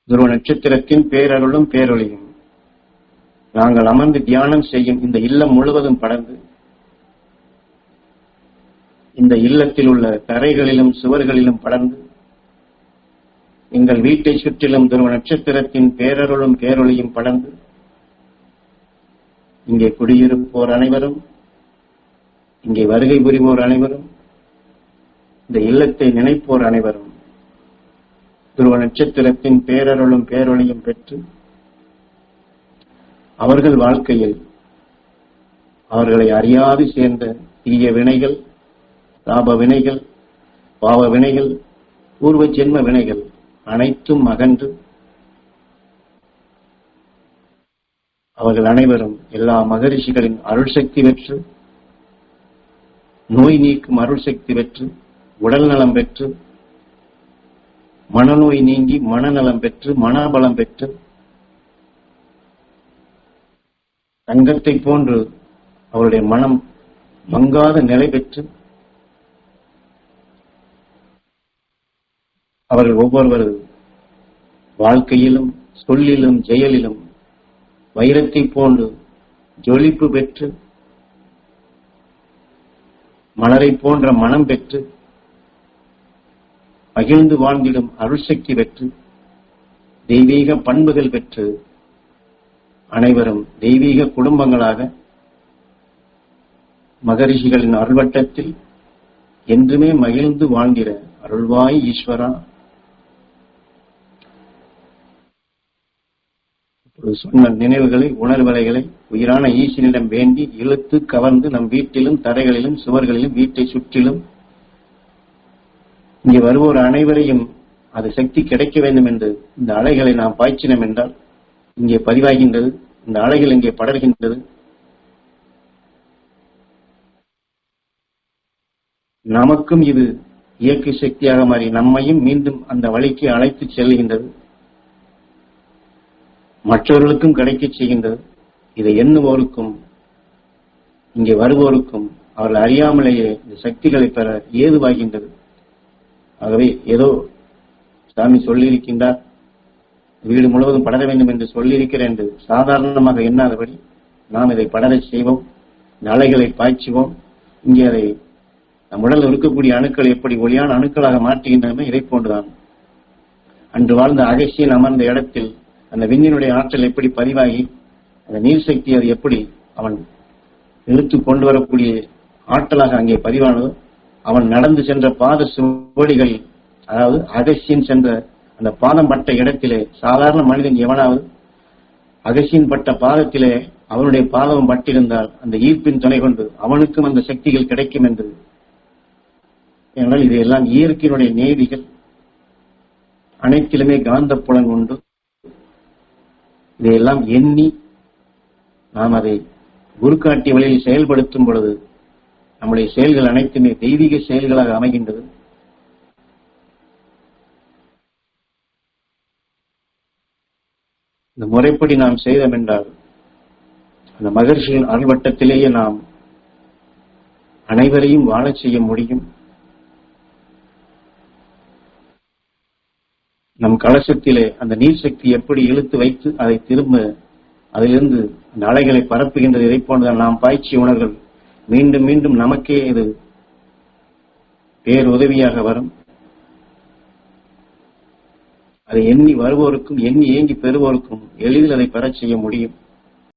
துருவ நட்சத்திரத்தின் பேரருளும் பேரொளியும் நாங்கள் அமர்ந்து தியானம் செய்யும் இந்த இல்லம் முழுவதும் படர்ந்து இந்த இல்லத்தில் உள்ள தரைகளிலும் சுவர்களிலும் படர்ந்து எங்கள் வீட்டை சுற்றிலும் துருவ நட்சத்திரத்தின் பேரருளும் பேரொளியும் படர்ந்து இங்கே குடியிருப்போர் அனைவரும், இங்கே வருகை புரிவோர் அனைவரும், இந்த இல்லத்தை நினைப்போர் அனைவரும் துருவ நட்சத்திரத்தின் பேரருளும் பேரொளியும் பெற்று அவர்கள் வாழ்க்கையில் அவர்களை அறியாது சேர்ந்த தீய வினைகள், தாப வினைகள், பாவ வினைகள், பூர்வ ஜென்ம வினைகள் அனைத்தும் அகன்று அவர்கள் அனைவரும் எல்லா மகரிஷிகளின் அருள் சக்தி பெற்று, நோய் நீக்கும் அருள் சக்தி பெற்று, உடல் நலம் பெற்று, மனநோய் நீங்கி மனநலம் பெற்று, மனபலம் பெற்று, தங்கத்தை போன்று அவருடைய மனம் மங்காத நிலை பெற்று அவர்கள் ஒவ்வொருவர் வாழ்க்கையிலும் சொல்லிலும் செயலிலும் வைரத்தை போன்று ஜொலிப்பு பெற்று, மலரை போன்ற மனம் பெற்று, மகிழ்ந்து வாழ்ந்திடும் அருள்சக்தி பெற்று, தெய்வீக பண்புகள் பெற்று அனைவரும் தெய்வீக குடும்பங்களாக மகரிஷிகளின் அருள்வட்டத்தில் என்றுமே மகிழ்ந்து வாழ்ந்திட அருள்வாய் ஈஸ்வரா. சொன்ன நினைவுகளை, உணர்வலைகளை உயிரான ஈசனிடம் வேண்டி இழுத்து கவர்ந்து நம் வீட்டிலும் தரைகளிலும் சுவர்களிலும் வீட்டை சுற்றிலும் இங்கே வருவோர் அனைவரையும் அது சக்தி கிடைக்க வேண்டும் என்று இந்த அலைகளை நாம் பாய்ச்சினோம் என்றால் இங்கே பதிவாகின்றது, இந்த அலைகள் இங்கே படர்கின்றது. நமக்கும் இது இயற்கை சக்தியாக மாறி நம்மையும் மீண்டும் அந்த வழிக்கு அழைத்து செல்கின்றது, மற்றவர்களுக்கும் கிடைக்கச் செய்கின்றது. இதை எண்ணுவோருக்கும் இங்கே வருவோருக்கும் அவர்கள் அறியாமலேயே இந்த சக்திகளை பெற ஏதுவாகின்றது. ஆகவே ஏதோ சாமி சொல்லியிருக்கின்றார், வீடு முழுவதும் படர வேண்டும் என்று சொல்லியிருக்கிறேன் என்று சாதாரணமாக எண்ணாதபடி நாம் இதை படரச் செய்வோம், இந்த அலைகளை பாய்ச்சுவோம். இங்கே அதை நம் உடலில் இருக்கக்கூடிய அணுக்கள் எப்படி ஒளியான அணுக்களாக மாற்றுகின்றன, இதை போன்றுதான் அன்று வாழ்ந்த அகசியன் அமர்ந்த இடத்தில் அந்த விண்ணினுடைய ஆற்றல் எப்படி பதிவாகி அந்த நீர் சக்தி அது எப்படி அவன் இழுத்து கொண்டு வரக்கூடிய ஆற்றலாக அங்கே பதிவானதோ, அவன் நடந்து சென்ற பாத சுவடிகள், அதாவது அகசியன் சென்ற அந்த பாதம் பட்ட இடத்திலே சாதாரண மனிதன் எவனாவது அகசியன் பட்ட பாதத்திலே அவனுடைய பாதம் பட்டிருந்தால் அந்த ஈர்ப்பின் துணை கொண்டு அவனுக்கும் அந்த சக்திகள் கிடைக்கும் என்று. ஏனென்றால் இதையெல்லாம் இயற்கையினுடைய நேவிகள், அனைத்திலுமே காந்த புலன் உண்டு. இதையெல்லாம் எண்ணி நாம் அதை குருக்காட்டிய வழியில் செயல்படுத்தும் பொழுது நம்முடைய செயல்கள் அனைத்துமே தெய்வீக செயல்களாக அமைகின்றது. இந்த முறைப்படி நாம் செய்தோம் என்றால் அந்த மகர்ஷியின் அருள்வட்டத்திலேயே நாம் அனைவரையும் வாழச் செய்ய முடியும். நம் கலசத்திலே அந்த நீர் சக்தி எப்படி இழுத்து வைத்து அதை திரும்ப அதிலிருந்து அந்த அலைகளை பரப்புகின்றது. இதை போன்றுதான் நாம் பாய்ச்சிய உணர்வுகள் மீண்டும் மீண்டும் நமக்கே இது பேருதவியாக வரும். அதை எண்ணி வருவோருக்கும் எண்ணி ஏங்கி பெறுவோருக்கும் எளிதில் அதை பெறச் செய்ய முடியும்.